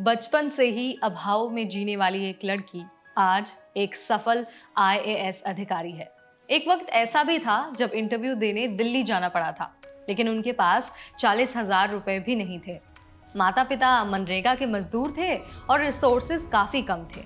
बचपन से ही अभाव में जीने वाली एक लड़की आज एक सफल आईएएस अधिकारी है। एक वक्त ऐसा भी था जब इंटरव्यू देने दिल्ली जाना पड़ा था, लेकिन उनके पास 40,000 रुपए भी नहीं थे। माता पिता मनरेगा के मजदूर थे और रिसोर्सेज काफी कम थे।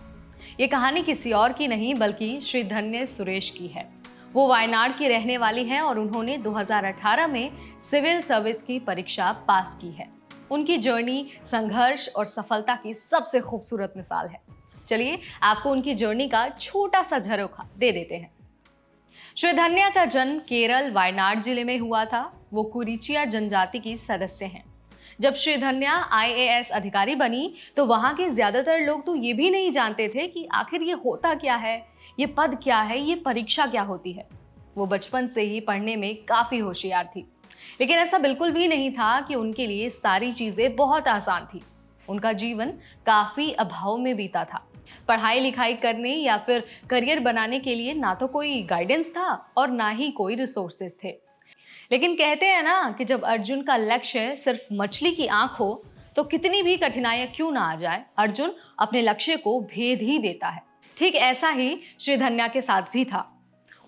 ये कहानी किसी और की नहीं बल्कि श्री धन्य सुरेश की है। वो वायनाड की रहने वाली हैं और उन्होंने 2018 में सिविल सर्विस की परीक्षा पास की है। उनकी जर्नी संघर्ष और सफलता की सबसे खूबसूरत मिसाल है। चलिए आपको उनकी जर्नी का छोटा सा झरोखा दे देते हैं। श्री धन्या का जन्म केरल वायनाड जिले में हुआ था। वो कुरिचिया जनजाति की सदस्य हैं। जब श्री धन्या आईएएस अधिकारी बनी तो वहां के ज्यादातर लोग तो ये भी नहीं जानते थे कि आखिर ये होता क्या है, ये पद क्या है, ये परीक्षा क्या होती है। वो बचपन से ही पढ़ने में काफी होशियार थी, लेकिन ऐसा बिल्कुल भी नहीं था कि उनके लिए सारी चीजें बहुत आसान थी। उनका जीवन काफी अभाव में बीता था। पढ़ाई लिखाई करने या फिर करियर बनाने के लिए ना तो कोई गाइडेंस था और ना ही कोई रिसोर्सेज थे। लेकिन कहते हैं ना कि जब अर्जुन का लक्ष्य सिर्फ मछली की आंख हो तो कितनी भी कठिनाइयां क्यों ना आ जाए, अर्जुन अपने लक्ष्य को भेद ही देता है। ठीक ऐसा ही श्री धन्या के साथ भी था।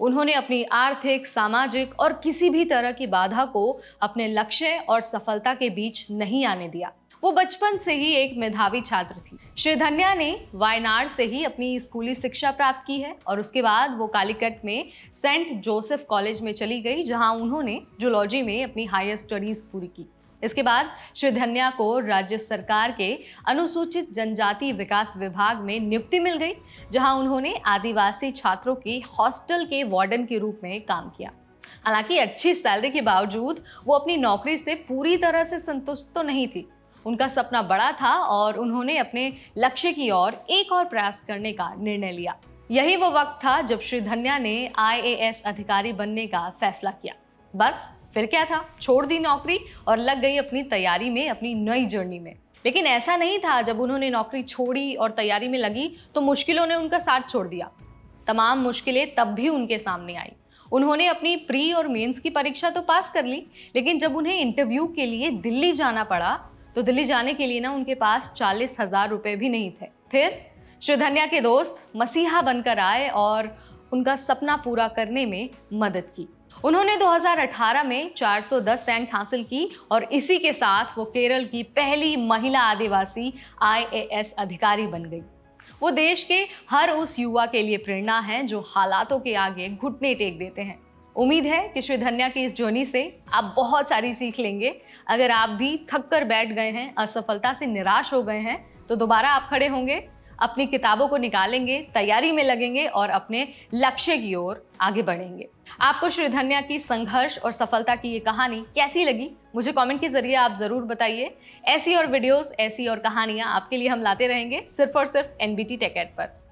उन्होंने अपनी आर्थिक, सामाजिक और किसी भी तरह की बाधा को अपने लक्ष्य और सफलता के बीच नहीं आने दिया। वो बचपन से ही एक मेधावी छात्र थी। श्री धन्या ने वायनाड से ही अपनी स्कूली शिक्षा प्राप्त की है और उसके बाद वो कालीकट में सेंट जोसेफ कॉलेज में चली गई, जहां उन्होंने जूलॉजी में अपनी हायर स्टडीज पूरी की। इसके बाद श्री धन्या को राज्य सरकार के अनुसूचित जनजाति विकास विभाग में नियुक्ति मिल गई, जहां उन्होंने आदिवासी छात्रों के हॉस्टल के वार्डन के रूप में काम किया। हालांकि अच्छी सैलरी के बावजूद वो अपनी नौकरी से पूरी तरह से संतुष्ट तो नहीं थी। उनका सपना बड़ा था और उन्होंने अपने लक्ष्य की ओर एक और प्रयास करने का निर्णय लिया। यही वो वक्त था जब श्री धन्या ने आईएएस अधिकारी बनने का फैसला किया। बस फिर क्या था, छोड़ दी नौकरी और लग गई अपनी तैयारी में, अपनी नई जर्नी में। लेकिन ऐसा नहीं था, जब उन्होंने नौकरी छोड़ी और तैयारी में लगी तो मुश्किलों ने उनका साथ छोड़ दिया। तमाम मुश्किलें तब भी उनके सामने आई। उन्होंने अपनी प्री और मेंस की परीक्षा तो पास कर ली, लेकिन जब उन्हें इंटरव्यू के लिए दिल्ली जाना पड़ा तो दिल्ली जाने के लिए ना उनके पास 40,000 रुपए भी नहीं थे। फिर श्री धन्या के दोस्त मसीहा बनकर आए और उनका सपना पूरा करने में मदद की। उन्होंने 2018 में 410 रैंक हासिल की और इसी के साथ वो केरल की पहली महिला आदिवासी आईएएस अधिकारी बन गई। वो देश के हर उस युवा के लिए प्रेरणा है जो हालातों के आगे घुटने टेक देते हैं। उम्मीद है कि श्री धन्या की इस जर्नी से आप बहुत सारी सीख लेंगे। अगर आप भी थक कर बैठ गए हैं, असफलता से निराश हो गए हैं, तो दोबारा आप खड़े होंगे, अपनी किताबों को निकालेंगे, तैयारी में लगेंगे और अपने लक्ष्य की ओर आगे बढ़ेंगे। आपको श्री धन्या की संघर्ष और सफलता की ये कहानी कैसी लगी, मुझे कमेंट के जरिए आप जरूर बताइए। ऐसी और वीडियोस, ऐसी और कहानियां आपके लिए हम लाते रहेंगे, सिर्फ और सिर्फ एनबीटी टेक एड पर।